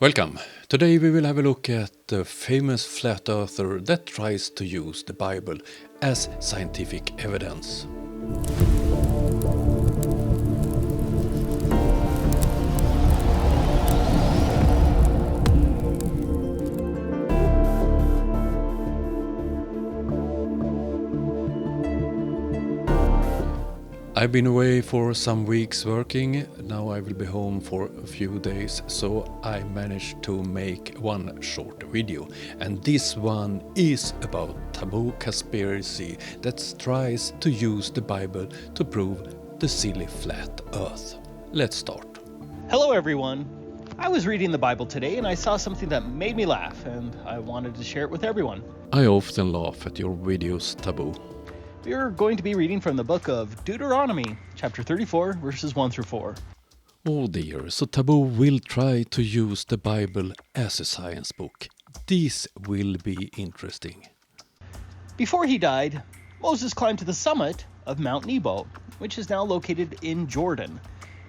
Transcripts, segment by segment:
Welcome. Today we will have a look at the famous flat earther that tries to use the Bible as scientific evidence. I've been away for some weeks working, now I will be home for a few days, so I managed to make one short video. And this one is about Taboo Conspiracy that tries to use the Bible to prove the silly flat earth. Let's start. Hello everyone. I was reading the Bible today and I saw something that made me laugh and I wanted to share it with everyone. I often laugh at your videos, Taboo. We are going to be reading from the book of Deuteronomy, chapter 34, verses 1 through 4. Oh dear, so Taboo will try to use the Bible as a science book. This will be interesting. Before he died, Moses climbed to the summit of Mount Nebo, which is now located in Jordan.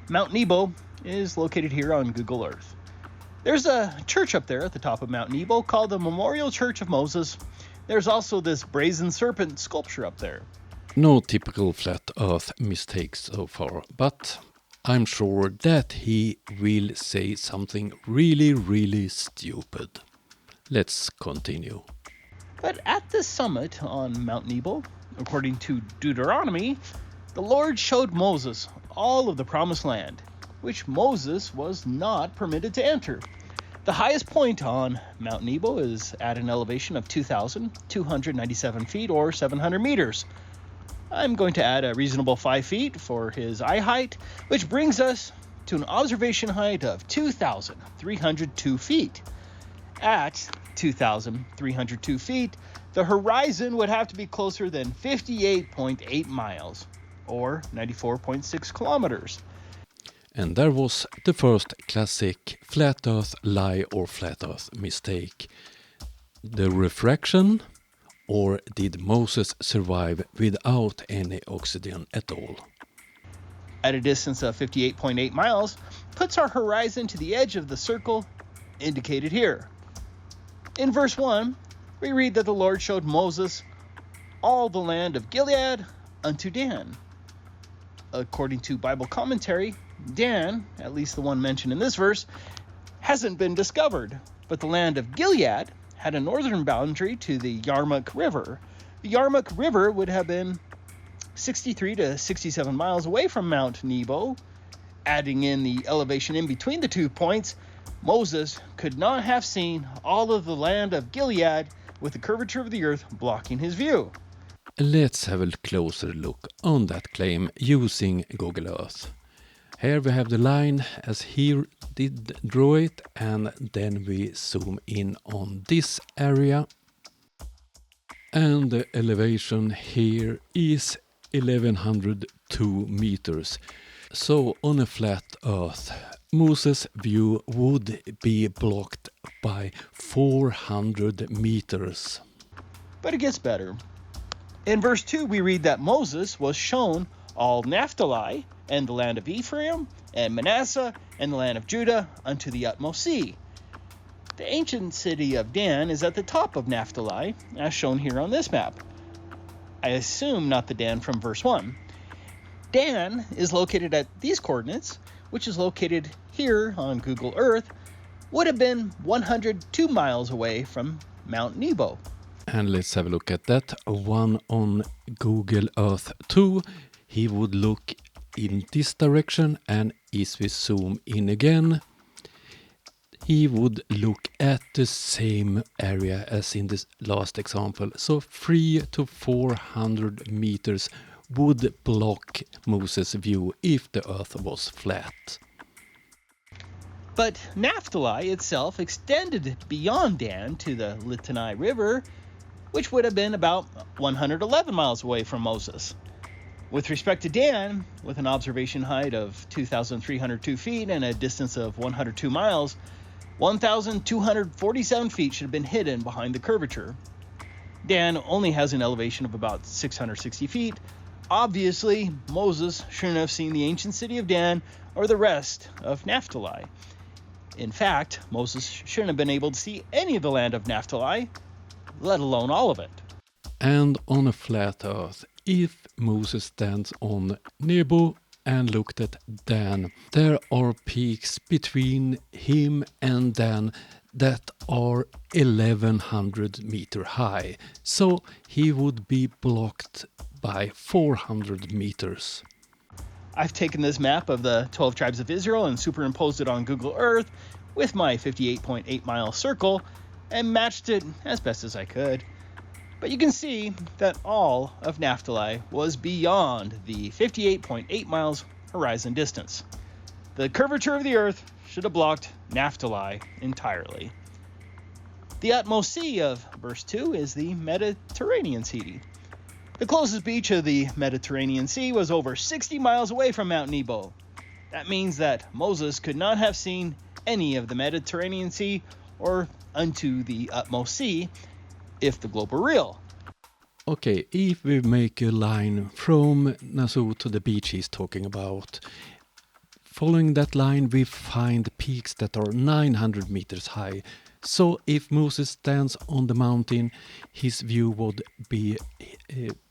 Mount Nebo is located here on Google Earth. There's a church up there at the top of Mount Nebo called the Memorial Church of Moses. There's also this brazen serpent sculpture up there. No typical flat earth mistakes so far, but I'm sure that he will say something really stupid. Let's continue. But at the summit on Mount Nebo, according to Deuteronomy, the Lord showed Moses all of the promised land, which Moses was not permitted to enter. The highest point on Mount Nebo is at an elevation of 2,297 feet or 700 meters. I'm going to add a reasonable 5 feet for his eye height, which brings us to an observation height of 2,302 feet. At 2,302 feet, the horizon would have to be closer than 58.8 miles, or 94.6 kilometers. And there was the first classic flat earth lie or flat earth mistake. The refraction, or did Moses survive without any oxygen at all? At a distance of 58.8 miles, puts our horizon to the edge of the circle indicated here. In verse 1, we read that the Lord showed Moses all the land of Gilead unto Dan. According to Bible commentary, Dan, at least the one mentioned in this verse, hasn't been discovered, but the land of Gilead had a northern boundary to the Yarmuk River. The Yarmuk River would have been 63 to 67 miles away from Mount Nebo. Adding in the elevation in between the 2 points, Moses could not have seen all of the land of Gilead with the curvature of the earth blocking his view. Let's have a closer look on that claim using Google Earth. Here we have the line as he did draw it, and then we zoom in on this area. And the elevation here is 1102 meters. So on a flat earth, Moses' view would be blocked by 400 meters. But it gets better. In verse 2, we read that Moses was shown all Naphtali, and the land of Ephraim, and Manasseh, and the land of Judah, unto the utmost sea. The ancient city of Dan is at the top of Naphtali, as shown here on this map. I assume not the Dan from verse 1. Dan is located at these coordinates, which is located here on Google Earth, would have been 102 miles away from Mount Nebo. And let's have a look at that one on Google Earth too. He would look in this direction, and if we zoom in again, he would look at the same area as in this last example. So 300 to 400 meters would block Moses' view if the earth was flat. But Naphtali itself extended beyond Dan to the Litani River, which would have been about 111 miles away from Moses. With respect to Dan, with an observation height of 2,302 feet and a distance of 102 miles, 1,247 feet should have been hidden behind the curvature. Dan only has an elevation of about 660 feet. Obviously, Moses shouldn't have seen the ancient city of Dan or the rest of Naphtali. In fact, Moses shouldn't have been able to see any of the land of Naphtali, let alone all of it. And on a flat earth, if Moses stands on Nebo and looked at Dan, there are peaks between him and Dan that are 1100 meter high, so he would be blocked by 400 meters. I've taken this map of the 12 tribes of Israel and superimposed it on Google Earth with my 58.8 mile circle and matched it as best as I could. But you can see that all of Naphtali was beyond the 58.8 miles horizon distance. The curvature of the earth should have blocked Naphtali entirely. The utmost sea of verse 2 is the Mediterranean Sea. The closest beach of the Mediterranean Sea was over 60 miles away from Mount Nebo. That means that Moses could not have seen any of the Mediterranean Sea or unto the utmost sea if the globe were real. Okay, if we make a line from Nassau to the beach he's talking about, following that line we find peaks that are 900 meters high. So if Moses stands on the mountain, his view would be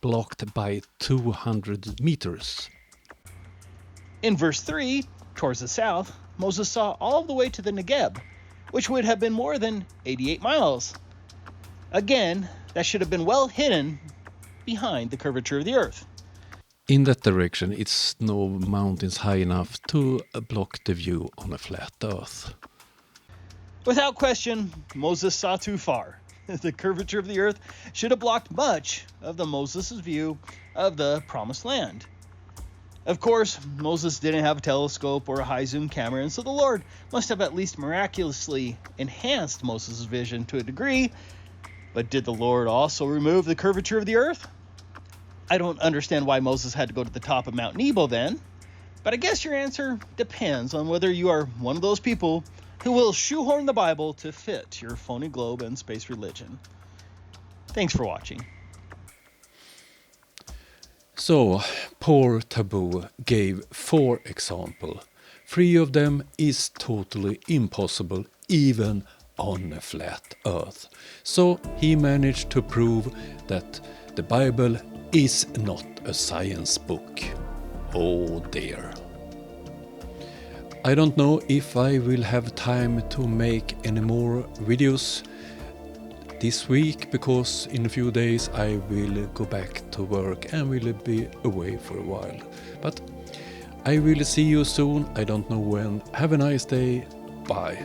blocked by 200 meters. In verse 3, towards the south, Moses saw all the way to the Negeb, which would have been more than 88 miles. Again, that should have been well hidden behind the curvature of the earth. In that direction, it's no mountains high enough to block the view on a flat earth. Without question, Moses saw too far. The curvature of the earth should have blocked much of the Moses' view of the promised land. Of course, Moses didn't have a telescope or a high zoom camera, and so the Lord must have at least miraculously enhanced Moses' vision to a degree. But did the Lord also remove the curvature of the earth? I don't understand why Moses had to go to the top of Mount Nebo then, but I guess your answer depends on whether you are one of those people who will shoehorn the Bible to fit your phony globe and space religion. Thanks for watching. So, poor Taboo gave 4 examples. 3 of them is totally impossible, even on a flat earth. So he managed to prove that the Bible is not a science book. Oh dear. I don't know if I will have time to make any more videos this week, because in a few days I will go back to work and will be away for a while. But I will see you soon, I don't know when. Have a nice day, bye.